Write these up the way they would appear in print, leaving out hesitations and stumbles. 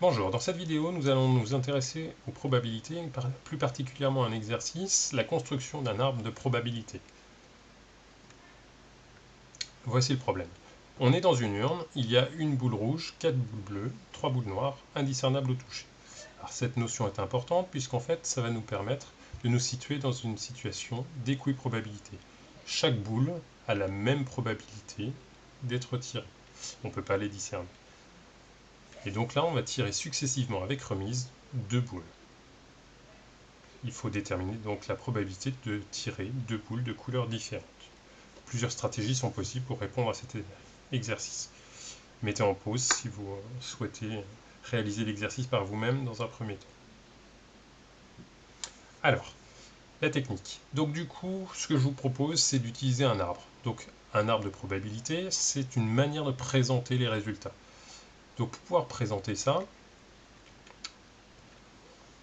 Bonjour, dans cette vidéo, nous allons nous intéresser aux probabilités, plus particulièrement à un exercice, la construction d'un arbre de probabilité. Voici le problème. On est dans une urne, il y a une boule rouge, 4 boules bleues, 3 boules noires, indiscernables au toucher. Alors cette notion est importante puisqu'en fait, ça va nous permettre de nous situer dans une situation d'équiprobabilité. Chaque boule a la même probabilité d'être tirée. On ne peut pas les discerner. Et donc là, on va tirer successivement avec remise 2 boules. Il faut déterminer donc la probabilité de tirer 2 boules de couleurs différentes. Plusieurs stratégies sont possibles pour répondre à cet exercice. Mettez en pause si vous souhaitez réaliser l'exercice par vous-même dans un premier temps. Alors, la technique. Donc du coup, ce que je vous propose, c'est d'utiliser un arbre. Donc un arbre de probabilité, c'est une manière de présenter les résultats. Donc pour pouvoir présenter ça,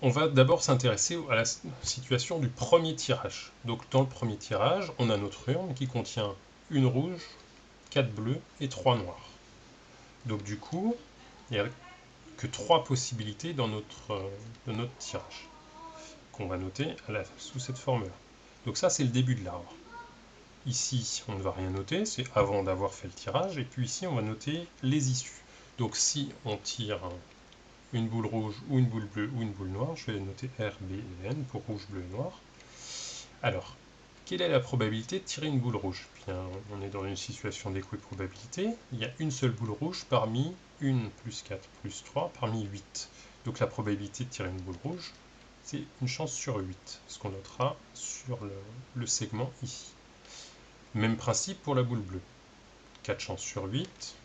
on va d'abord s'intéresser à la situation du premier tirage. Donc dans le premier tirage, on a notre urne qui contient une rouge, 4 bleus et 3 noirs. Donc du coup, il n'y a que 3 possibilités dans notre tirage, qu'on va noter sous cette forme-là. Donc ça, c'est le début de l'arbre. Ici, on ne va rien noter, c'est avant d'avoir fait le tirage. Et puis ici, on va noter les issues. Donc si on tire une boule rouge ou une boule bleue ou une boule noire, je vais noter R, B et N pour rouge, bleu et noir. Alors, quelle est la probabilité de tirer une boule rouge? Bien, on est dans une situation d'équiprobabilité. Il y a une seule boule rouge parmi 1 plus 4 plus 3 parmi 8. Donc la probabilité de tirer une boule rouge, c'est une chance sur 8, ce qu'on notera sur le segment ici. Même principe pour la boule bleue. 4 chances sur 8.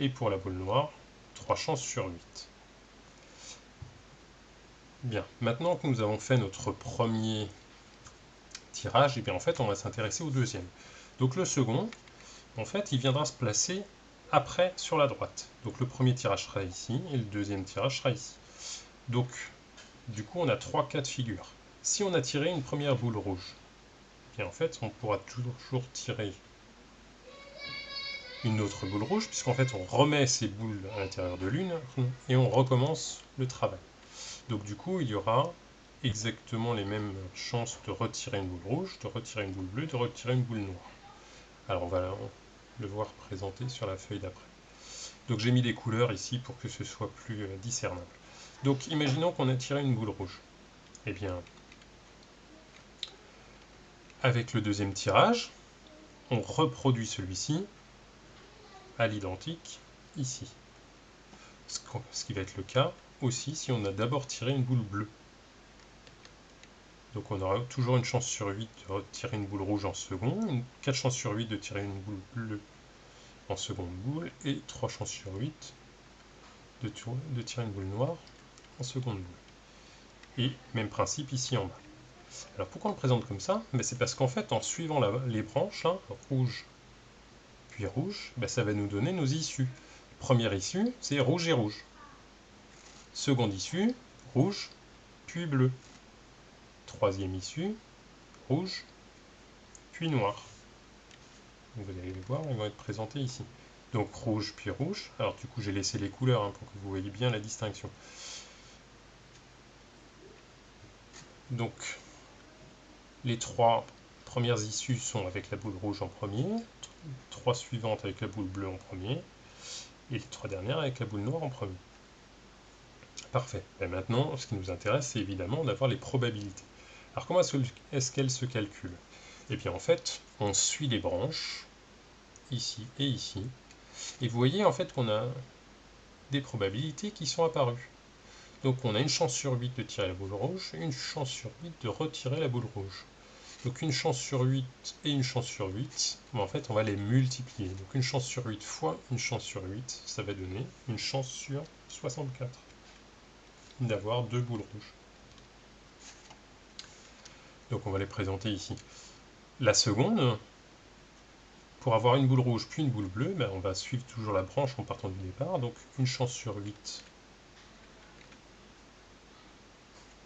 Et pour la boule noire, 3 chances sur 8. Bien, maintenant que nous avons fait notre premier tirage, et bien en fait on va s'intéresser au deuxième. Donc le second, en fait, il viendra se placer après sur la droite. Donc le premier tirage sera ici et le deuxième tirage sera ici. Donc du coup on a 3 cas de figure. Si on a tiré une première boule rouge, bien en fait on pourra toujours tirer une autre boule rouge, puisqu'en fait on remet ces boules à l'intérieur de l'une et on recommence le travail. Donc du coup, il y aura exactement les mêmes chances de retirer une boule rouge, de retirer une boule bleue, de retirer une boule noire. Alors on va le voir présenté sur la feuille d'après. Donc j'ai mis des couleurs ici pour que ce soit plus discernable. Donc imaginons qu'on a tiré une boule rouge. Eh bien, avec le deuxième tirage, on reproduit celui-ci à l'identique ici. Ce qui va être le cas aussi si on a d'abord tiré une boule bleue. Donc on aura toujours une chance sur 8 de tirer une boule rouge en second, 4 chances sur 8 de tirer une boule bleue en seconde boule, et 3 chances sur 8 de tirer une boule noire en seconde boule. Et même principe ici en bas. Alors pourquoi on le présente comme ça? C'est parce qu'en fait en suivant les branches, rouge puis rouge, ça va nous donner nos issues. Première issue, c'est rouge et rouge. Seconde issue, rouge puis bleu. Troisième issue, rouge puis noir. Vous allez les voir, ils vont être présentés ici. Donc rouge puis rouge. Alors du coup j'ai laissé les couleurs pour que vous voyez bien la distinction. Donc les 3 premières issues sont avec la boule rouge en premier, 3 suivantes avec la boule bleue en premier, et les 3 dernières avec la boule noire en premier. Parfait. Et maintenant, ce qui nous intéresse, c'est évidemment d'avoir les probabilités. Alors comment est-ce qu'elles se calculent? Eh bien en fait, on suit les branches, ici et ici, et vous voyez en fait qu'on a des probabilités qui sont apparues. Donc on a une chance sur 8 de tirer la boule rouge, et une chance sur 8 de retirer la boule rouge. Donc une chance sur 8 et une chance sur 8, en fait on va les multiplier. Donc une chance sur 8 fois une chance sur 8, ça va donner une chance sur 64 d'avoir 2 boules rouges. Donc on va les présenter ici. La seconde, pour avoir une boule rouge puis une boule bleue, on va suivre toujours la branche en partant du départ. Donc une chance sur 8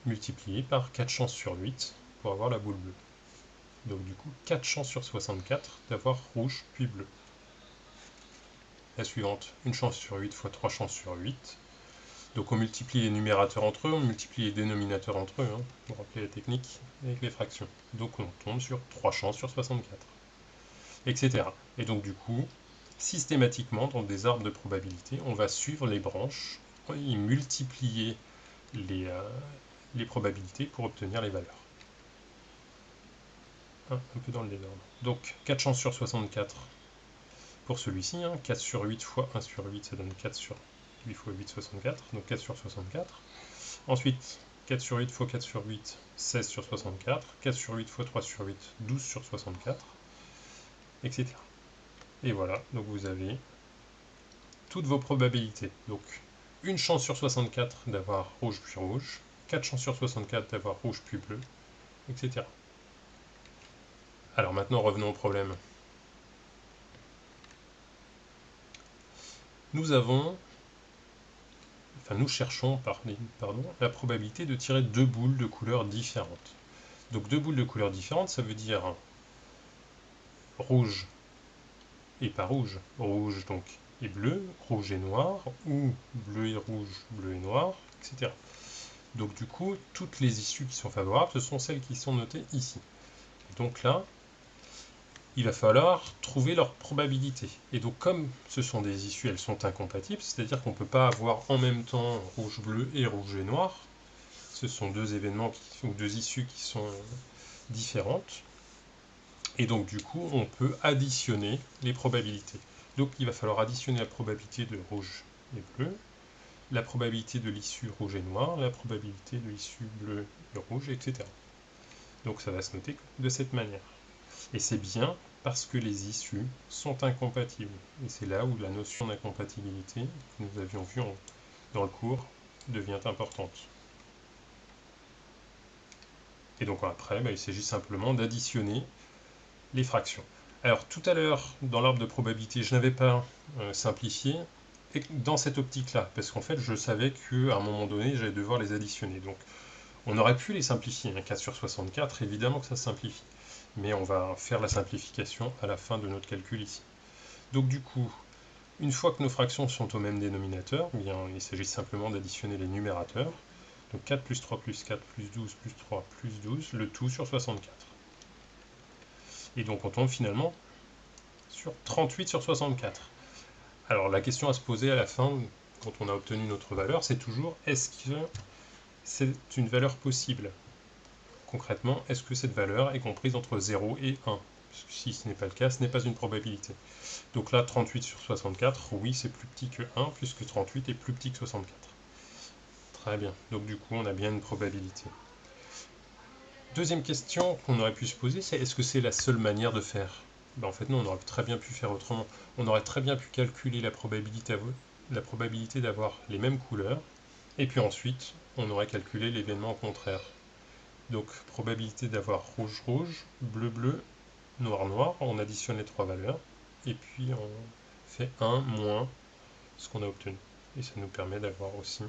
multiplié par 4 chances sur 8 pour avoir la boule bleue. Donc du coup 4 chances sur 64 d'avoir rouge puis bleu. La suivante, une chance sur 8 fois 3 chances sur 8. Donc on multiplie les numérateurs entre eux, on multiplie les dénominateurs entre eux, hein, pour rappeler la technique avec les fractions. Donc on tombe sur 3 chances sur 64, etc. Et donc du coup, systématiquement, dans des arbres de probabilité, on va suivre les branches et multiplier les probabilités pour obtenir les valeurs. Un peu dans le désordre. Donc 4 chances sur 64 pour celui-ci, hein, 4 sur 8 fois 1 sur 8, ça donne 4 sur 8 fois 8, 64, donc 4 sur 64. Ensuite, 4 sur 8 fois 4 sur 8, 16 sur 64. 4 sur 8 fois 3 sur 8, 12 sur 64, etc. Et voilà, donc vous avez toutes vos probabilités. Donc, une chance sur 64 d'avoir rouge puis rouge, 4 chances sur 64 d'avoir rouge puis bleu, etc. Alors maintenant, revenons au problème. Nous cherchons la probabilité de tirer deux boules de couleurs différentes. Donc deux boules de couleurs différentes, ça veut dire rouge et pas rouge. Rouge donc et bleu, rouge et noir, ou bleu et rouge, bleu et noir, etc. Donc du coup, toutes les issues qui sont favorables, ce sont celles qui sont notées ici. Donc là, il va falloir trouver leur probabilité. Et donc comme ce sont des issues, elles sont incompatibles, c'est-à-dire qu'on ne peut pas avoir en même temps rouge-bleu et rouge et noir. Ce sont deux événements ou deux issues qui sont différentes. Et donc du coup, on peut additionner les probabilités. Donc il va falloir additionner la probabilité de rouge et bleu, la probabilité de l'issue rouge et noir, la probabilité de l'issue bleu et rouge, etc. Donc ça va se noter de cette manière. Et c'est bien parce que les issues sont incompatibles. Et c'est là où la notion d'incompatibilité que nous avions vue dans le cours devient importante. Et donc après, il s'agit simplement d'additionner les fractions. Alors tout à l'heure, dans l'arbre de probabilité, je n'avais pas simplifié dans cette optique-là, parce qu'en fait, je savais qu'à un moment donné, j'allais devoir les additionner. Donc on aurait pu les simplifier, 4 sur 64, évidemment que ça se simplifie. Mais on va faire la simplification à la fin de notre calcul ici. Donc du coup, une fois que nos fractions sont au même dénominateur, il s'agit simplement d'additionner les numérateurs. Donc 4 plus 3 plus 4 plus 12 plus 3 plus 12, le tout sur 64. Et donc on tombe finalement sur 38 sur 64. Alors la question à se poser à la fin, quand on a obtenu notre valeur, c'est toujours est-ce que c'est une valeur possible? Concrètement, est-ce que cette valeur est comprise entre 0 et 1? Parce que si ce n'est pas le cas, ce n'est pas une probabilité. Donc là, 38 sur 64, oui, c'est plus petit que 1, puisque 38 est plus petit que 64. Très bien, donc du coup, on a bien une probabilité. Deuxième question qu'on aurait pu se poser, c'est est-ce que c'est la seule manière de faire? En fait, non, on aurait très bien pu faire autrement. On aurait très bien pu calculer la probabilité d'avoir les mêmes couleurs, et puis ensuite, on aurait calculé l'événement contraire. Donc, probabilité d'avoir rouge-rouge, bleu-bleu, noir-noir, on additionne les trois valeurs, et puis on fait 1 moins ce qu'on a obtenu. Et ça nous permet d'avoir aussi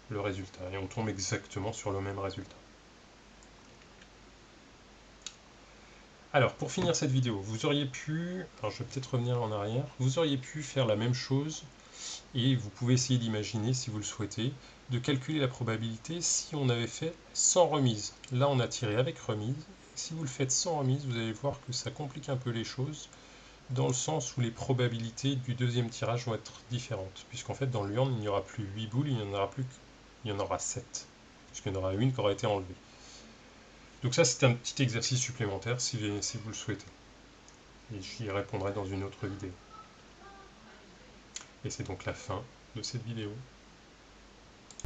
le résultat. Et on tombe exactement sur le même résultat. Alors, pour finir cette vidéo, vous auriez pu, alors je vais peut-être revenir en arrière, vous auriez pu faire la même chose, et vous pouvez essayer d'imaginer, si vous le souhaitez, de calculer la probabilité si on avait fait sans remise. Là, on a tiré avec remise. Si vous le faites sans remise, vous allez voir que ça complique un peu les choses, dans le sens où les probabilités du deuxième tirage vont être différentes, puisqu'en fait, dans l'urne, il n'y aura plus 8 boules, il y en aura 7, puisqu'il y en aura une qui aura été enlevée. Donc ça, c'est un petit exercice supplémentaire si vous le souhaitez. Et j'y répondrai dans une autre vidéo. Et c'est donc la fin de cette vidéo.